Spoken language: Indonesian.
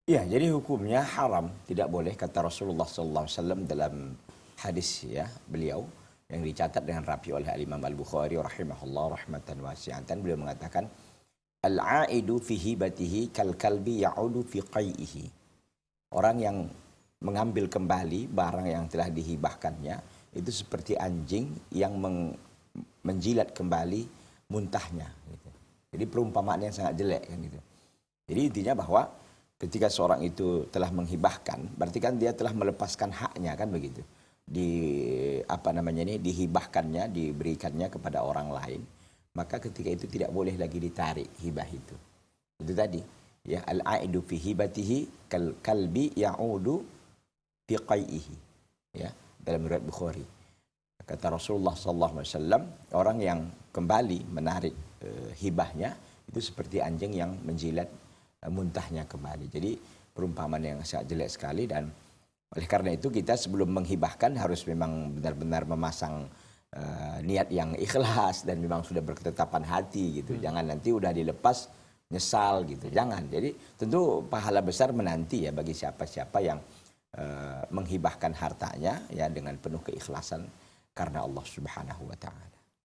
Ya, jadi hukumnya haram, tidak boleh kata Rasulullah SAW dalam hadis ya beliau yang dicatat dengan rapi oleh Imam Al-Bukhari rahimahullah rahmatan wasi'atan. Beliau mengatakan al-aidu fi hibatihi kal kalbi ya'udu fi qai'ihi. Orang yang mengambil kembali barang yang telah dihibahkannya itu seperti anjing yang menjilat kembali muntahnya gitu. Jadi perumpamaan yang sangat jelek kan gitu. Jadi intinya bahwa ketika seorang itu telah menghibahkan, berarti kan dia telah melepaskan haknya kan begitu. Dihibahkannya, diberikannya kepada orang lain, maka ketika itu tidak boleh lagi ditarik hibah itu. Itu tadi, ya al-aidu fi hibatihi kal kalbi ya'udu fi qai'ihi. Ya, dalam riwayat Bukhari. Kata Rasulullah SAW, orang yang kembali menarik hibahnya itu seperti anjing yang menjilat muntahnya kembali. Jadi perumpamaan yang sangat jelek sekali, dan oleh karena itu kita sebelum menghibahkan harus memang benar-benar memasang niat yang ikhlas dan memang sudah berketetapan hati gitu. Jangan nanti udah dilepas nyesal gitu. Jangan. Jadi tentu pahala besar menanti ya bagi siapa-siapa yang menghibahkan hartanya ya dengan penuh keikhlasan karena Allah Subhanahu wa taala.